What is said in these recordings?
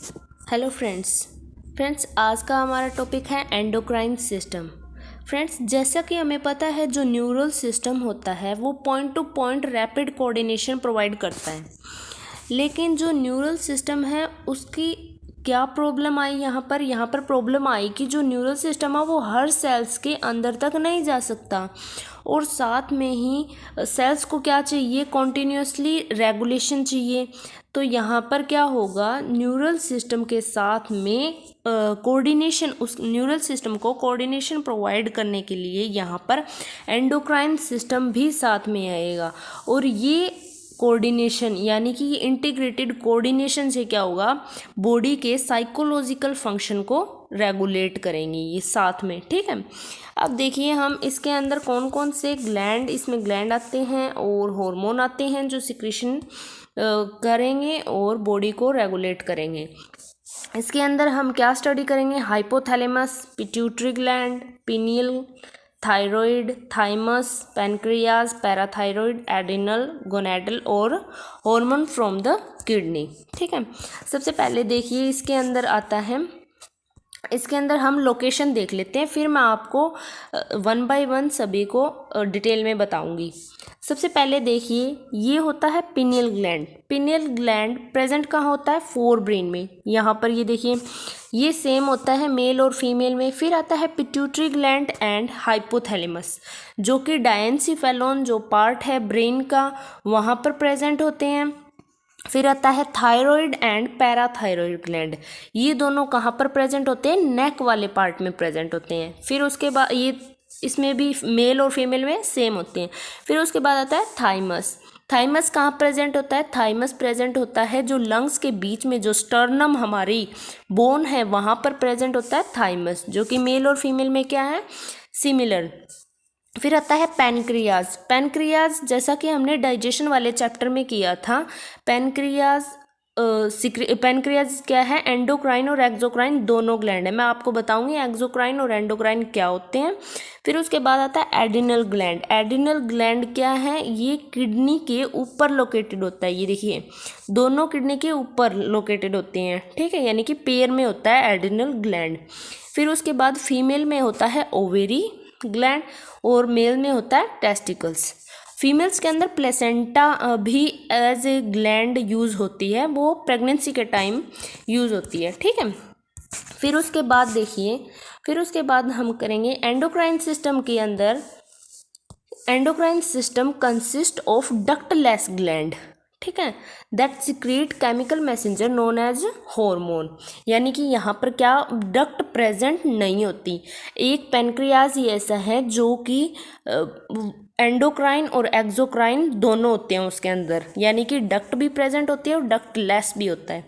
Hello friends आज का हमारा टॉपिक है एंडोक्राइन सिस्टम। फ्रेंड्स, जैसा कि हमें पता है जो न्यूरल सिस्टम होता है वो point two point rapid coordination provide करता है। लेकिन जो न्यूरल सिस्टम है उसकी क्या प्रॉब्लम आई यहाँ पर प्रॉब्लम आई कि जो न्यूरल सिस्टम है वो हर सेल्स के अंदर तक नहीं जा सकता, और साथ में ही सेल्स को क्या चाहिए, कॉन्टिन्यूसली रेगुलेशन चाहिए। तो यहाँ पर क्या होगा, न्यूरल सिस्टम के साथ में कोऑर्डिनेशन, उस न्यूरल सिस्टम को कोऑर्डिनेशन प्रोवाइड करने के लिए यहाँ पर एंडोक्राइन सिस्टम भी साथ में आएगा। और ये कोऑर्डिनेशन यानी कि ये इंटीग्रेटेड कोऑर्डिनेशन से क्या होगा, बॉडी के साइकोलॉजिकल फंक्शन को रेगुलेट करेंगे ये साथ में। ठीक है, अब देखिए हम इसके अंदर कौन कौन से ग्लैंड, इसमें ग्लैंड आते हैं और हार्मोन आते हैं जो सिक्रीशन करेंगे और बॉडी को रेगुलेट करेंगे। इसके अंदर हम क्या स्टडी करेंगे, hypothalamus, pituitary gland, pineal, thyroid, thymus, pancreas, parathyroid, adrenal, gonadal और हार्मोन फ्रॉम द किडनी। ठीक है, सबसे पहले देखिए इसके अंदर आता है, इसके अंदर हम लोकेशन देख लेते हैं, फिर मैं आपको वन बाय वन सभी को डिटेल में बताऊंगी। सबसे पहले देखिए ये होता है pineal gland. Pineal gland present कहाँ होता है, फोर ब्रेन में। यहाँ पर ये देखिए ये सेम होता है मेल और फीमेल में। फिर आता है पिट्यूटरी ग्लैंड एंड हाइपोथैलेमस, जो कि डायंसीफेलोन जो पार्ट है ब्रेन का वहाँ पर प्रेजेंट होते हैं। फिर आता है थायराइड एंड पैराथायराइड ग्लैंड, ये दोनों कहाँ पर प्रेजेंट होते हैं, नेक वाले पार्ट में प्रेजेंट होते हैं। फिर उसके बाद ये इसमें भी मेल और फीमेल में सेम होते हैं। फिर उसके बाद आता है थाइमस। थाइमस कहाँ प्रेजेंट होता है, थाइमस प्रेजेंट होता है जो लंग्स के बीच में, जो स्टर्नम हमारी बोन है वहाँ पर प्रेजेंट होता है थाइमस, जो कि मेल और फीमेल में क्या है, सिमिलर। फिर आता है पैनक्रियाज। पैनक्रियाज जैसा कि हमने डाइजेशन वाले चैप्टर में किया था, पैनक्रियाज पैनक्रियाज क्या है, एंडोक्राइन और एक्सोक्राइन दोनों ग्लैंड है। मैं आपको बताऊंगी एक्सोक्राइन और एंडोक्राइन क्या होते हैं। फिर उसके बाद आता है एडिनल ग्लैंड। एडिनल ग्लैंड क्या है, ये किडनी के ऊपर लोकेटेड होता है। ये देखिए दोनों किडनी के ऊपर लोकेटेड होते हैं। ठीक है, यानी कि पेयर में होता है एडिनल ग्लैंड। फिर उसके बाद फीमेल में होता है ओवेरी ग्लैंड और मेल में होता है टेस्टिकल्स। फीमेल्स के अंदर प्लेसेंटा भी एज ए ग्लैंड यूज़ होती है, वो प्रेगनेंसी के टाइम यूज़ होती है। ठीक है, फिर उसके बाद देखिए, फिर उसके बाद हम करेंगे एंडोक्राइन सिस्टम के अंदर। Endocrine system consist of ductless gland, ठीक है, that secrete chemical messenger known as hormone. यानी कि यहाँ पर क्या डक्ट प्रेजेंट नहीं होती। एक पेनक्रियाज ही ऐसा है जो कि एंडोक्राइन और एक्सोक्राइन दोनों होते हैं उसके अंदर, यानी कि डक्ट भी प्रेजेंट होती है और डक्ट लेस भी होता है।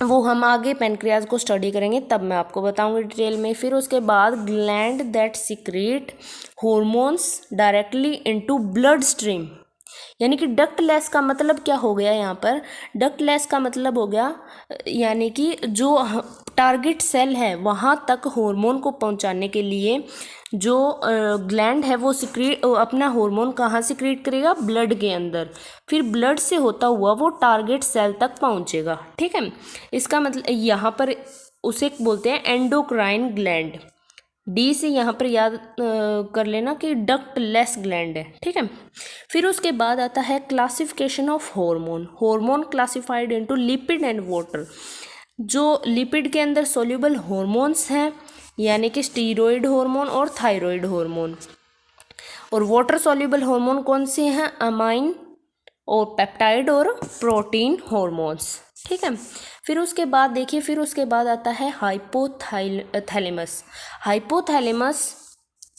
वो हम आगे पेनक्रियाज को स्टडी करेंगे तब मैं आपको बताऊंगी डिटेल में। फिर उसके बाद gland that secrete hormones directly into blood stream. यानी कि डक्टलेस का मतलब क्या हो गया, यहाँ पर डक्टलेस का मतलब हो गया यानी कि जो टारगेट सेल है वहाँ तक हार्मोन को पहुँचाने के लिए जो ग्लैंड है वो सिक्रीट अपना हार्मोन कहाँ सिक्रीट करेगा, ब्लड के अंदर। फिर ब्लड से होता हुआ वो टारगेट सेल तक पहुँचेगा। ठीक है, इसका मतलब यहाँ पर उसे बोलते हैं एंडोक्राइन ग्लैंड। डी से यहाँ पर याद कर लेना कि डक्टलेस ग्लैंड है। ठीक है, फिर उसके बाद आता है classification of hormone. Hormone classified into lipid and water. जो लिपिड के अंदर सोल्यूबल हार्मोन्स हैं यानी कि स्टीरॉयड हार्मोन और थायराइड हार्मोन, और वाटर सोल्यूबल हार्मोन कौन से हैं, अमाइन और पेप्टाइड और प्रोटीन हार्मोन्स। ठीक है, फिर उसके बाद देखिए, फिर उसके बाद आता है हाइपोथैलेमस। हाइपोथैलेमस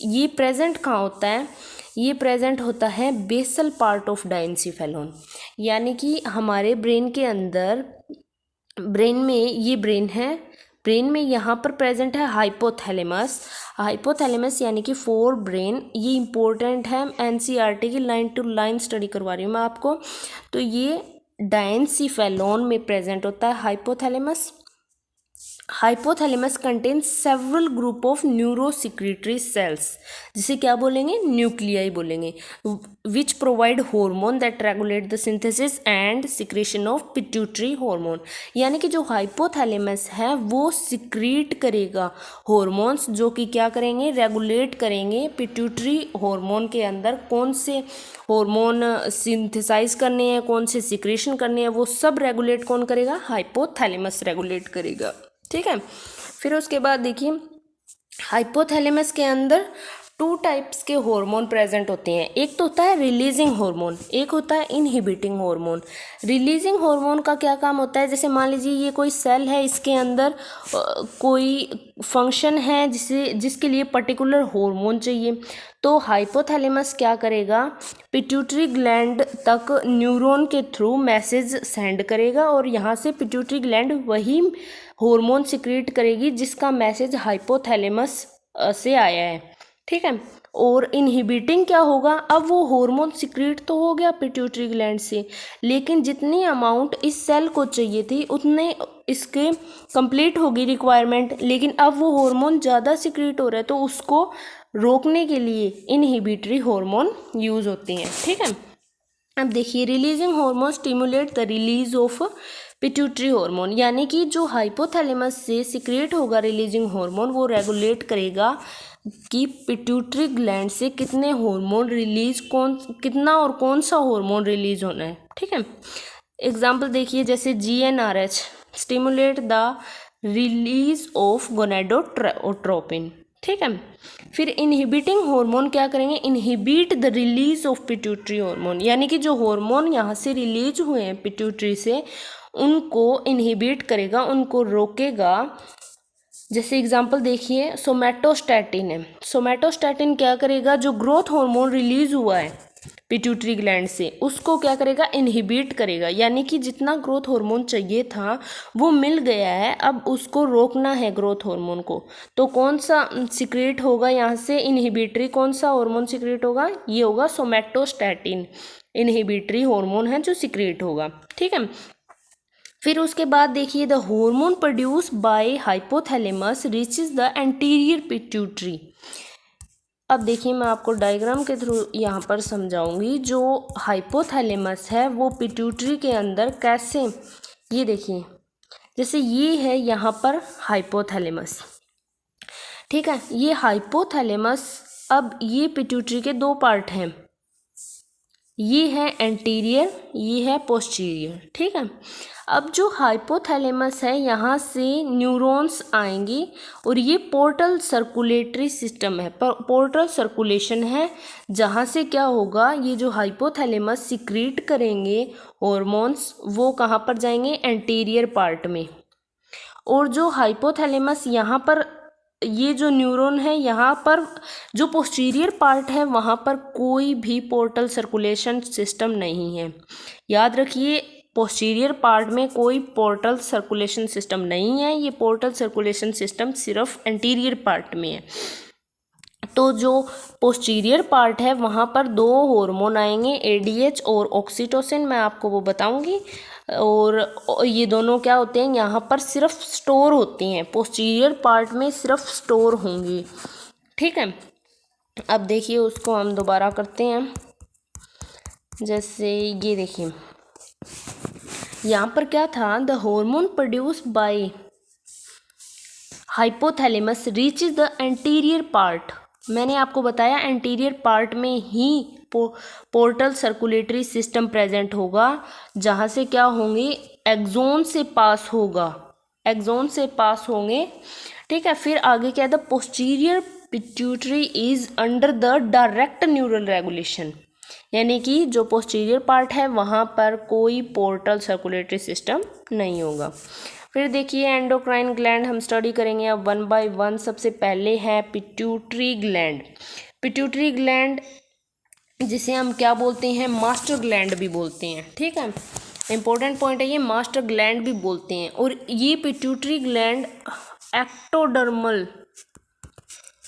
ये प्रेजेंट कहाँ होता है, ये प्रेजेंट होता है बेसल पार्ट ऑफ डायंसीफेलोन। यानी कि हमारे ब्रेन के अंदर, ब्रेन में ये ब्रेन है, ब्रेन में यहाँ पर प्रेजेंट है हाइपोथैलेमस। हाइपोथैलेमस यानी कि फोर ब्रेन, ये इंपॉर्टेंट है, एनसीईआरटी की लाइन टू लाइन स्टडी करवा रही हूँ मैं आपको। तो ये डायंसीफेलोन में प्रेजेंट होता है hypothalamus. Hypothalamus contains several group of neurosecretory cells, जिसे क्या बोलेंगे, न्यूक्लियाई बोलेंगे, which provide hormone that regulate the synthesis and secretion of pituitary hormone. यानी कि जो हाइपोथैलेमस है वो सिक्रीट करेगा हार्मोन्स जो कि क्या करेंगे, रेगुलेट करेंगे पिट्यूटरी हार्मोन के अंदर कौन से हार्मोन सिंथेसाइज करने हैं, कौन से सिक्रेशन करने हैं, वो सब रेगुलेट कौन करेगा, हाइपोथैलेमस रेगुलेट करेगा। ठीक है। फिर उसके बाद देखिए हाइपोथैलेमस के अंदर 2 टाइप्स के हार्मोन प्रेजेंट होते हैं। एक तो होता है रिलीजिंग हार्मोन, एक होता है इनहिबिटिंग हार्मोन। रिलीजिंग हार्मोन का क्या काम होता है, जैसे मान लीजिए ये कोई सेल है, इसके अंदर कोई फंक्शन है जिसके लिए पर्टिकुलर हार्मोन चाहिए, तो हाइपोथैलेमस क्या करेगा, पिट्यूटरी ग्लैंड तक न्यूरॉन के थ्रू मैसेज सेंड करेगा और यहाँ से पिट्यूटरी ग्लैंड वही हार्मोन सिक्रीट करेगी जिसका मैसेज हाइपोथैलेमस से आया है। ठीक है। और इनहिबिटिंग क्या होगा, अब वो हार्मोन सिक्रीट तो हो गया पिट्यूटरी ग्लैंड से, लेकिन जितनी अमाउंट इस सेल को चाहिए थी उतने इसके कंप्लीट होगी रिक्वायरमेंट, लेकिन अब वो हार्मोन ज़्यादा सिक्रीट हो रहा है तो उसको रोकने के लिए इनहिबिटरी हार्मोन यूज़ होते हैं। ठीक है। अब देखिए releasing hormone stimulate the release of pituitary hormone, यानी कि जो हाइपोथैलेमस से सिक्रेट होगा रिलीजिंग हार्मोन वो रेगुलेट करेगा कि पिट्यूटरी ग्लैंड से कितने हार्मोन रिलीज कितना और कौन सा हार्मोन रिलीज होना है। ठीक है। एग्जाम्पल देखिए जैसे GnRH stimulate the release of gonadotropin. ठीक है। फिर इनहिबिटिंग हार्मोन क्या करेंगे, inhibit the release of pituitary hormone, यानी कि जो हार्मोन यहाँ से रिलीज हुए हैं पिट्यूटरी से उनको इनहिबिट करेगा, उनको रोकेगा। जैसे एग्जांपल देखिए सोमैटोस्टैटिन है, सोमैटोस्टैटिन क्या करेगा, जो ग्रोथ हार्मोन रिलीज हुआ है पिट्यूटरी ग्लैंड से उसको क्या करेगा, इनहिबिट करेगा, यानी कि जितना ग्रोथ हार्मोन चाहिए था वो मिल गया है, अब उसको रोकना है ग्रोथ हार्मोन को। तो कौन सा सिक्रेट होगा यहाँ से, इनहिबिटरी कौन सा हार्मोन सिक्रेट होगा, ये होगा सोमैटोस्टैटिन, इनहिबिटरी हार्मोन है जो सिक्रेट होगा। ठीक है। फिर उसके बाद देखिए the hormone produce by hypothalamus reaches the anterior pituitary. अब देखिए मैं आपको डायग्राम के थ्रू यहाँ पर समझाऊंगी, जो हाइपोथैलेमस है वो पिट्यूटरी के अंदर कैसे, ये देखिए जैसे ये है यहाँ पर हाइपोथैलेमस। ठीक है। ये हाइपोथैलेमस, अब ये पिट्यूटरी के 2 पार्ट हैं, ये है एंटीरियर, ये है पोस्टीरियर। ठीक है। अब जो हाइपोथैलेमस है यहाँ से न्यूरॉन्स आएंगी और ये पोर्टल सर्कुलेटरी सिस्टम है, पोर्टल सर्कुलेशन है, जहाँ से क्या होगा, ये जो हाइपोथैलेमस सिक्रीट करेंगे हॉर्मोन्स वो कहाँ पर जाएंगे, एंटीरियर पार्ट में। और जो हाइपोथैलेमस यहाँ पर, ये जो न्यूरॉन है यहाँ पर, जो पोस्टीरियर पार्ट है वहाँ पर कोई भी पोर्टल सर्कुलेशन सिस्टम नहीं है। याद रखिए पोस्टीरियर पार्ट में कोई पोर्टल सर्कुलेशन सिस्टम नहीं है, ये पोर्टल सर्कुलेशन सिस्टम सिर्फ एंटीरियर पार्ट में है। तो जो पोस्टीरियर पार्ट है वहाँ पर 2 हार्मोन आएंगे, ADH और ऑक्सीटोसिन, मैं आपको वो बताऊंगी। और ये दोनों क्या होते हैं, यहाँ पर सिर्फ स्टोर होती हैं, पोस्टीरियर पार्ट में सिर्फ स्टोर होंगी। ठीक है। अब देखिए उसको हम दोबारा करते हैं। जैसे ये देखिए यहाँ पर क्या था, the hormone produce by hypothalamus reaches the anterior part. मैंने आपको बताया एंटीरियर पार्ट में ही पोर्टल सर्कुलेटरी सिस्टम प्रेजेंट होगा, जहाँ से क्या होंगे, एक्सोन से पास होगा, एक्सोन से पास होंगे। ठीक है। फिर आगे क्या है, the posterior pituitary is under the direct neural regulation, यानी कि जो पोस्टीरियर पार्ट है वहाँ पर कोई पोर्टल सर्कुलेटरी सिस्टम नहीं होगा। फिर देखिए एंडोक्राइन ग्लैंड हम स्टडी करेंगे अब 1 बाय 1। सबसे पहले है पिट्यूटरी ग्लैंड। पिट्यूटरी ग्लैंड जिसे हम क्या बोलते हैं, मास्टर ग्लैंड भी बोलते हैं। ठीक है। इंपॉर्टेंट पॉइंट है ये, मास्टर ग्लैंड भी बोलते हैं। और ये pituitary gland ectodermal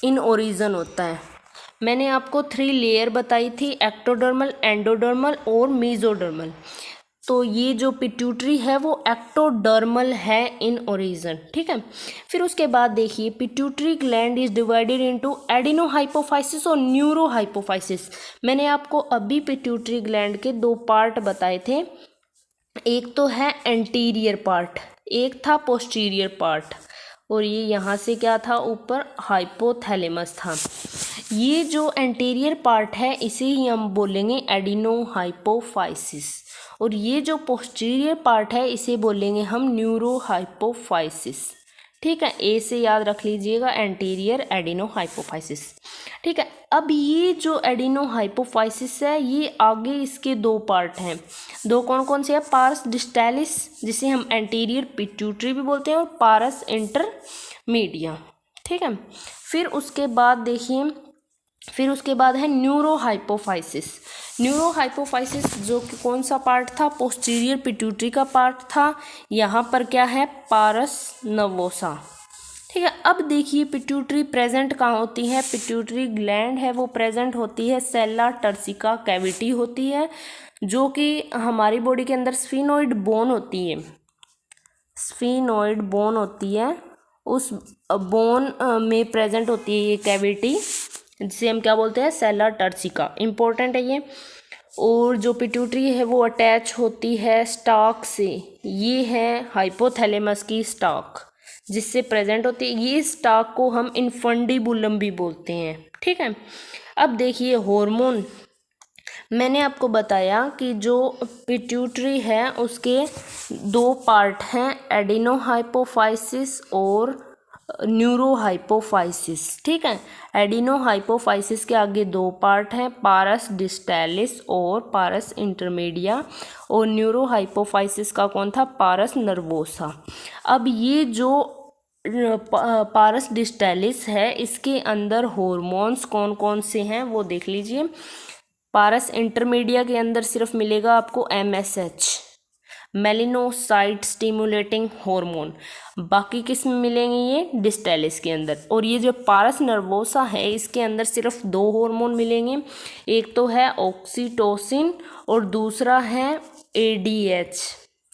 in origin होता है। मैंने आपको 3 लेयर बताई थी, एक्टोडर्मल, एंडोडर्मल और मीजोडर्मल। तो ये जो पिट्यूटरी है वो एक्टोडर्मल है इन ओरिजिन, ठीक है। फिर उसके बाद देखिए pituitary gland is divided into adenohypophysis और न्यूरोहाइपोफाइसिस। मैंने आपको अभी पिट्यूटरी ग्लैंड के दो पार्ट बताए थे, एक तो है एंटीरियर पार्ट, एक था पोस्टीरियर पार्ट, और ये यहाँ से क्या था, ऊपर हाइपोथैलेमस था। ये जो एंटीरियर पार्ट है इसे ही हम बोलेंगे एडिनोहाइपोफाइसिस, और ये जो पोस्टीरियर पार्ट है इसे बोलेंगे हम न्यूरोहाइपोफाइसिस, ठीक है। ए से याद रख लीजिएगा एंटीरियर एडिनोहाइपोफाइसिस, ठीक है। अब ये जो एडिनोहाइपोफाइसिस है ये आगे इसके दो पार्ट हैं, दो कौन कौन से हैं, पारस डिस्टैलिस जिसे हम एंटीरियर पिट्यूटरी भी बोलते हैं, और पारस इंटरमीडिया, ठीक है। फिर उसके बाद देखिए, फिर उसके बाद है न्यूरोहाइपोफाइसिस। न्यूरोहाइपोफाइसिस जो कि कौन सा पार्ट था, पोस्टीरियर पिट्यूटरी का पार्ट था। यहाँ पर क्या है, पारस नर्वोसा, ठीक है। अब देखिए पिट्यूटरी प्रेजेंट कहाँ होती है, पिट्यूटरी ग्लैंड है वो प्रेजेंट होती है सेल्ला टर्सिका कैविटी होती है, जो कि हमारी बॉडी के अंदर स्फीनोइड बोन होती है, स्फीनोइड बोन होती है, उस बोन में प्रेजेंट होती है ये कैविटी, जिसे हम क्या बोलते हैं, सेल्ला टर्सिका, इम्पोर्टेंट है ये। और जो पिट्यूटरी है वो अटैच होती है स्टाक से, ये है हाइपोथैलेमस की स्टाक जिससे प्रेजेंट होती है, ये स्टाक को हम इन्फंडिबुलम भी बोलते हैं, ठीक है। अब देखिए हार्मोन, मैंने आपको बताया कि जो पिट्यूटरी है उसके दो पार्ट हैं, एडिनोहाइपोफाइसिस और न्यूरोहाइपोफाइसिस, ठीक है। एडिनोहाइपोफाइसिस के आगे दो पार्ट हैं, पारस डिस्टैलिस और पारस इंटरमीडिया, और न्यूरोहाइपोफाइसिस का कौन था, पारस नर्वोसा। अब ये जो पारस डिस्टैलिस है इसके अंदर हॉर्मोन्स कौन कौन से हैं वो देख लीजिए। पारस इंटरमीडिया के अंदर सिर्फ मिलेगा आपको MSH, मेलिनोसाइट स्टिमुलेटिंग हार्मोन, बाकी किस में मिलेंगे, ये डिस्टैलिस के अंदर। और ये जो पारस नर्वोसा है इसके अंदर सिर्फ दो हार्मोन मिलेंगे, एक तो है ऑक्सीटोसिन और दूसरा है ADH,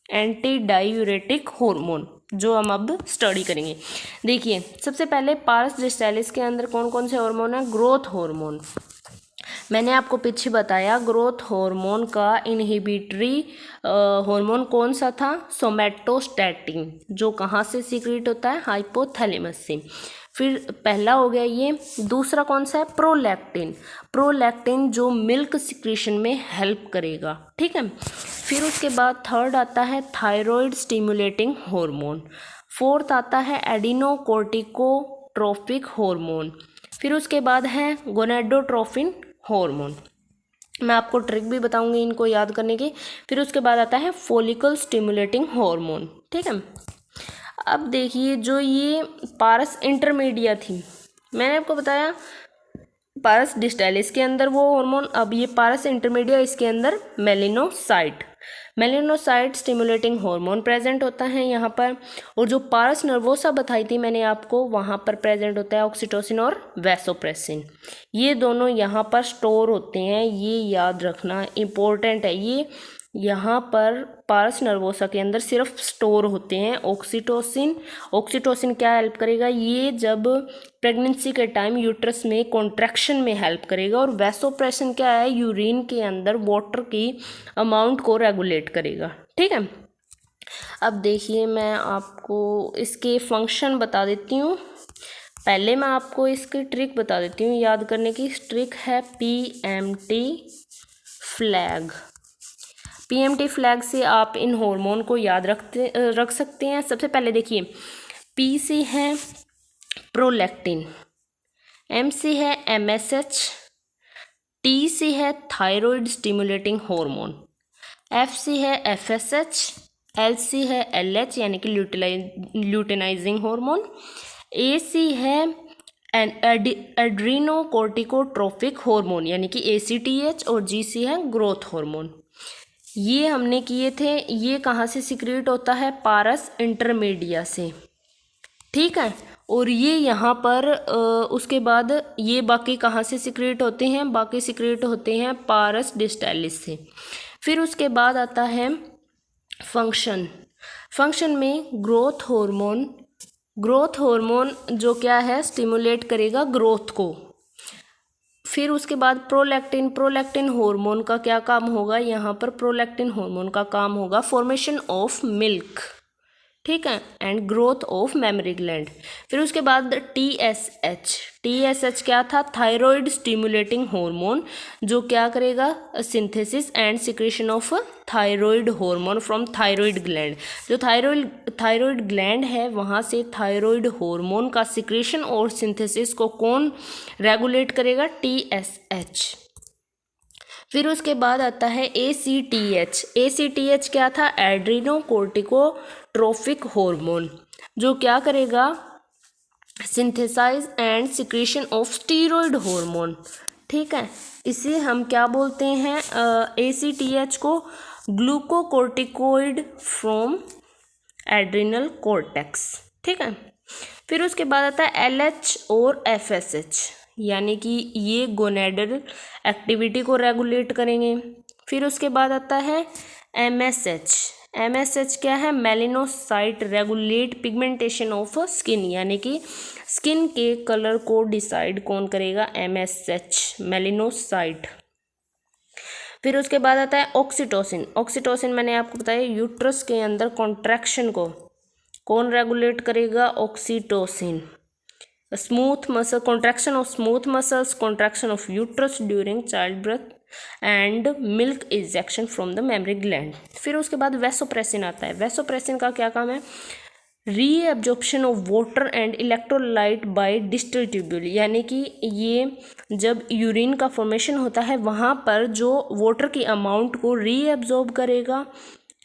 एंटी डायूरेटिक हार्मोन, जो हम अब स्टडी करेंगे। देखिए सबसे पहले पारस डिस्टैलिस के अंदर कौन कौन से हार्मोन है, ग्रोथ हार्मोन। मैंने आपको पीछे बताया ग्रोथ हार्मोन का इनहिबिटरी हार्मोन कौन सा था, सोमैटोस्टैटिन, जो कहाँ से सीक्रेट होता है, हाइपोथैलेमस से। फिर पहला हो गया ये, दूसरा कौन सा है, प्रोलैक्टिन, प्रोलैक्टिन जो मिल्क सिक्रेशन में हेल्प करेगा, ठीक है। फिर उसके बाद थर्ड आता है थायराइड स्टिमुलेटिंग हार्मोन, फोर्थ आता है एडिनोकोर्टिकोट्रोपिक हार्मोन, फिर उसके बाद है गोनेडोट्रोफिन हार्मोन, मैं आपको ट्रिक भी बताऊंगी इनको याद करने की। फिर उसके बाद आता है फॉलिकल स्टिमुलेटिंग हार्मोन, ठीक है। अब देखिए जो ये पारस इंटरमीडिया थी, मैंने आपको बताया पारस डिस्टैलिस के अंदर वो हार्मोन, अब ये पारस इंटरमीडिया इसके अंदर मेलिनोसाइट, मेलिनोसाइट स्टिमुलेटिंग हार्मोन प्रेजेंट होता है यहाँ पर। और जो पारस नर्वोसा बताई थी मैंने आपको, वहाँ पर प्रेजेंट होता है ऑक्सीटोसिन और वैसोप्रेसिन, ये दोनों यहाँ पर स्टोर होते हैं, ये याद रखना इम्पोर्टेंट है। ये यहाँ पर पारस नर्वोसा के अंदर सिर्फ स्टोर होते हैं ऑक्सीटोसिन, ऑक्सीटोसिन क्या हेल्प करेगा, ये जब प्रेगनेंसी के टाइम यूट्रस में कॉन्ट्रैक्शन में हेल्प करेगा, और वैसोप्रेसिन क्या है, यूरिन के अंदर वाटर की अमाउंट को रेगुलेट करेगा, ठीक है। अब देखिए मैं आपको इसके फंक्शन बता देती हूँ, पहले मैं आपको इसकी ट्रिक बता देती हूँ याद करने की। ट्रिक है PMT फ्लैग, PMT फ्लैग से आप इन हार्मोन को याद रख सकते हैं। सबसे पहले देखिए P से है प्रोलैक्टिन, M से है MSH, T से है थायराइड स्टिमुलेटिंग हार्मोन, F से है FSH, L से है LH यानी कि ल्यूटेनाइजिंग हार्मोन, A से है एड्रीनोकोर्टिकोट्रोपिक हार्मोन यानी कि ACTH, और G से है ग्रोथ हार्मोन। ये हमने किए थे, ये कहाँ से सिक्रेट होता है, पारस इंटरमीडिया से, ठीक है। और ये यहाँ पर उसके बाद ये बाकी कहाँ से सिक्रेट होते हैं, बाकी सिक्रेट होते हैं पारस डिस्टैलिस से। फिर उसके बाद आता है फंक्शन में ग्रोथ हार्मोन जो क्या है, स्टिमुलेट करेगा ग्रोथ को। फिर उसके बाद प्रोलैक्टिन हार्मोन का क्या काम होगा, यहाँ पर प्रोलैक्टिन हार्मोन का काम होगा फॉर्मेशन ऑफ मिल्क, ठीक है, and growth of memory gland. फिर उसके बाद टीएसएच क्या था, थायराइड स्टिमुलेटिंग हार्मोन, जो क्या करेगा, synthesis and secretion of thyroid hormone from thyroid gland. जो थायराइड ग्लैंड है वहाँ से थायराइड हार्मोन का सिक्रेशन और सिंथेसिस को कौन रेगुलेट करेगा, टीएसएच। फिर उसके बाद आता है ACTH क्या था, एड्रीनोकोर्टिकोट्रोफिक हार्मोन, जो क्या करेगा, synthesise and secretion of steroid hormone, ठीक है। इसे हम क्या बोलते हैं, ACTH को ग्लूकोकोर्टिकोइड फ्रॉम एड्रिनल कॉर्टेक्स, ठीक है। फिर उसके बाद आता है LH और FSH, यानी कि ये गोनेडल एक्टिविटी को रेगुलेट करेंगे। फिर उसके बाद आता है MSH क्या है, मेलिनोसाइट रेगुलेट पिगमेंटेशन ऑफ स्किन, यानी कि स्किन के कलर को डिसाइड कौन करेगा, MSH, मेलिनोसाइट। फिर उसके बाद आता है ऑक्सीटोसिन मैंने आपको बताया यूट्रस के अंदर कॉन्ट्रैक्शन को कौन रेगुलेट करेगा, oxytocin. Smooth muscle, contraction of smooth muscles, contraction of uterus during child birth and milk ejection from the memory gland. फिर उसके बाद वैसोप्रेसिन आता है। वैसोप्रेसिन का क्या काम है, reabsorption of water and electrolyte by distal tubule, यानी कि ये जब यूरिन का फॉर्मेशन होता है वहाँ पर जो वाटर की अमाउंट को रीएब्जॉर्ब करेगा,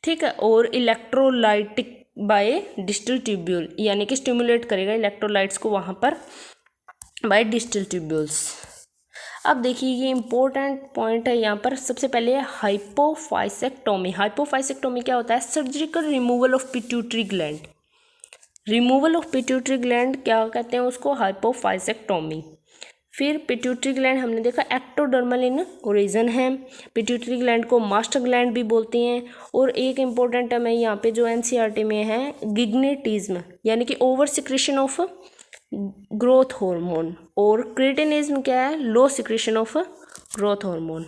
ठीक है, और इलेक्ट्रोलाइटिक बाय डिस्टल ट्यूब्यूल, यानी कि स्टिमुलेट करेगा इलेक्ट्रोलाइट्स को वहाँ पर बाय डिस्टल ट्यूब्यूल्स। अब देखिए ये इंपॉर्टेंट पॉइंट है यहाँ पर, सबसे पहले हाइपोफाइसेक्टोमी। हाइपोफाइसेक्टोमी क्या होता है, surgical removal of pituitary gland. Removal of pituitary gland क्या कहते हैं उसको, हाइपोफाइसेक्टोमी। फिर पिट्यूटरी ग्लैंड हमने देखा एक्टोडर्मल इन ओरिजिन है, पिट्यूटरी ग्लैंड को मास्टर ग्लैंड भी बोलते हैं। और एक इम्पोर्टेंट टर्म है यहाँ पे जो NCERT में है, गिग्नेटिज्म, यानी कि over secretion of growth hormone, और क्रिटिनिज्म क्या है, लो सिक्रेशन ऑफ ग्रोथ हार्मोन।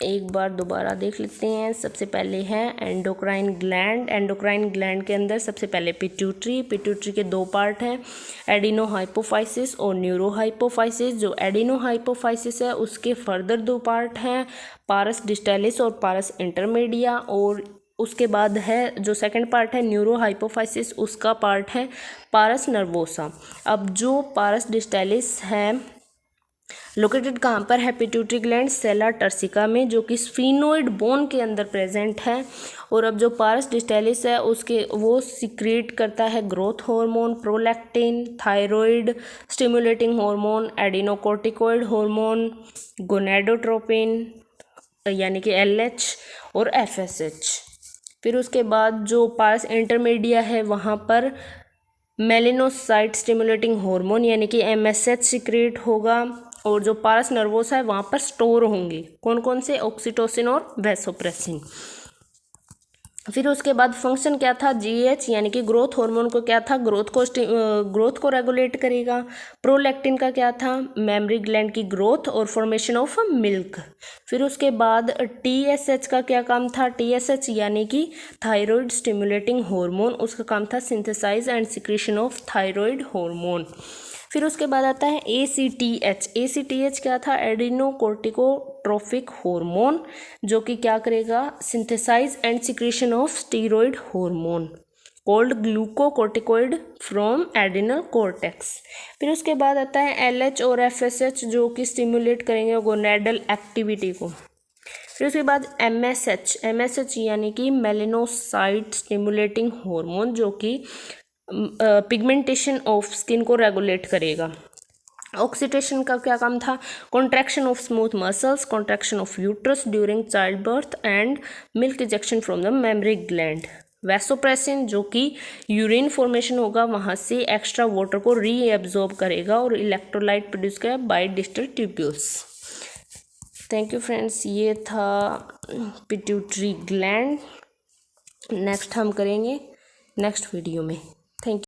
एक बार दोबारा देख लेते हैं। सबसे पहले है एंडोक्राइन ग्लैंड। एंडोक्राइन ग्लैंड के अंदर सबसे पहले पिट्यूटरी के दो पार्ट हैं, एडिनोहाइपोफाइसिस और न्यूरोहाइपोफाइसिस। जो एडिनोहाइपोफाइसिस है उसके फर्दर दो पार्ट हैं, पारस डिस्टेलिस और पारस इंटरमीडिया। और उसके बाद है जो सेकंड पार्ट है न्यूरोहाइपोफाइसिस, उसका पार्ट है पारस नर्वोसा। अब जो पारस डिस्टेलिस है लोकेटेड कहाँ पर है, पिट्यूटरी ग्लैंड सेला टर्सिका में, जो कि स्फीनोइड बोन के अंदर प्रेजेंट है। और अब जो पारस डिस्टेलिस है उसके वो सिक्रेट करता है growth hormone, prolactin, thyroid stimulating hormone, adenocorticoid hormone, gonadotropin यानी कि LH और FSH। फिर उसके बाद जो पारस इंटरमीडिया है वहाँ पर मेलिनोसाइट स्टिमुलेटिंग हार्मोन यानी कि MSH सिक्रेट होगा। और जो पारस नर्वोसा है वहाँ पर स्टोर होंगे कौन कौन से, ऑक्सीटोसिन और वैसोप्रेसिन। फिर उसके बाद फंक्शन क्या था, GH यानी कि ग्रोथ हार्मोन को क्या था, ग्रोथ को रेगुलेट करेगा। प्रोलैक्टिन का क्या था, मेमोरी ग्लैंड की ग्रोथ और फॉर्मेशन ऑफ मिल्क। फिर उसके बाद TSH का क्या काम था, TSH यानी कि थायराइड स्टिमुलेटिंग हार्मोन, उसका काम था synthesise and secretion of thyroid hormone. फिर उसके बाद आता है ACTH क्या था, एडिनोकोर्टिकोट्रोफिक हार्मोन, जो कि क्या करेगा, synthesise and secretion of steroid hormone called glucocorticoid from adrenal cortex. फिर उसके बाद आता है LH और FSH जो कि स्टिमुलेट करेंगे गोनेडल एक्टिविटी को। फिर उसके बाद MSH यानी कि मेलिनोसाइट स्टिमुलेटिंग हार्मोन, जो कि पिगमेंटेशन ऑफ स्किन को रेगुलेट करेगा। ऑक्सीटेशन का क्या काम था, contraction of smooth muscles, contraction of uterus during child birth and milk ejection from the memory gland. Vasopressin जो कि यूरिन फॉर्मेशन होगा वहाँ से एक्स्ट्रा वाटर को रीएब्जॉर्ब करेगा और इलेक्ट्रोलाइट प्रोड्यूस करेगा by distal tubules. Thank you friends, ये था पिट्यूटरी ग्लैंड। नेक्स्ट हम करेंगे नेक्स्ट वीडियो में।